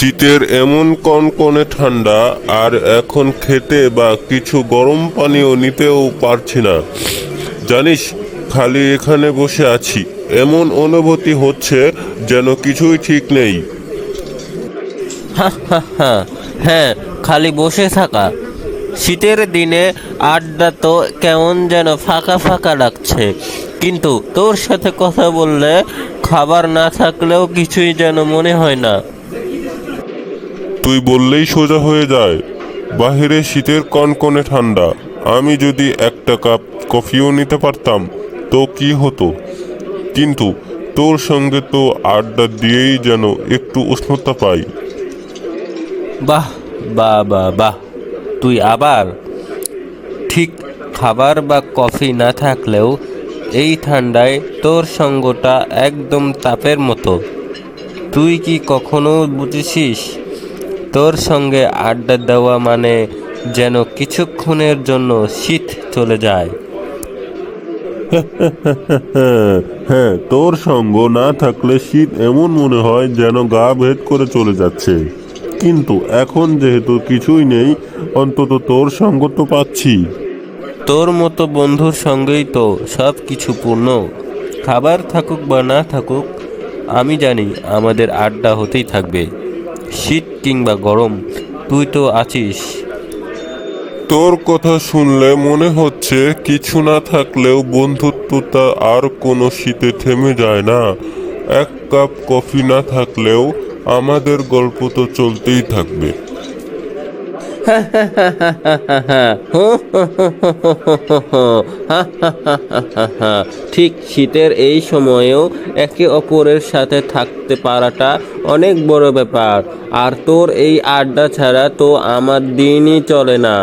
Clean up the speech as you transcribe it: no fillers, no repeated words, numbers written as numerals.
শীতের এমন কনকনে ঠান্ডা, আর এখন খেতে বা কিছু গরম পানীয় নিতেও পারছি না। জানিস, খালি এখানে বসে আছি, এমন অনুভূতি হচ্ছে যেন কিছুই ঠিক নেই। হা হা হা। হ্যাঁ, খালি বসে থাকা। শীতের দিনে আড্ডা তো কেমন যেন ফাঁকা ফাঁকা লাগছে, কিন্তু তোর সাথে কথা বললে খাবার না থাকলেও কিছুই যেন মনে হয় না। তুই বললেই সোজা হয়ে যায়। বাহিরে শীতের কনকনে ঠান্ডা, আমি যদি একটা কাপ কফিও নিতে পারতাম তো কি হতো, কিন্তু তোর সঙ্গে তো আড্ডা দিয়েই যেন একটু উষ্ণতা পাই। বাহ, বাহ বাহ বাহ। তুই আবার ঠিক। খাবার বা কফি না থাকলেও এই ঠান্ডায় তোর সঙ্গটা একদম তাপের মতো। তুই কি কখনো বুঝেছিস, তোর সঙ্গে আড্ডা দেওয়া মানে যেন কিছুক্ষণের জন্য শীত চলে যায়। হ্যাঁ, তোর সঙ্গ না থাকলে শীত এমন মনে হয় যেন গা ভেদ করে চলে যাচ্ছে, কিন্তু এখন যেহেতু কিছুই নেই, অন্তত তোর সঙ্গ তো পাচ্ছি। তোর মতো বন্ধুর সঙ্গেই তো সব কিছু পূর্ণ। খাবার থাকুক বা না থাকুক, আমি জানি আমাদের আড্ডা হতেই থাকবে। শীত কিংবা গরম, তুই তো আছিস। তোর কথা শুনলে মনে হচ্ছে কিছু না থাকলেও বন্ধুত্বটা আর কোনো শীতে থেমে যায় না। এক কাপ কফি না থাকলেও আমাদের গল্প তো চলতেই থাকবে। ঠিক শীতের এই সময়েও একে অপরের সাথে থাকতে পারাটা অনেক বড় ব্যাপার। আর তোর এই আড্ডা ছাড়া তো আমার দিনই চলে না।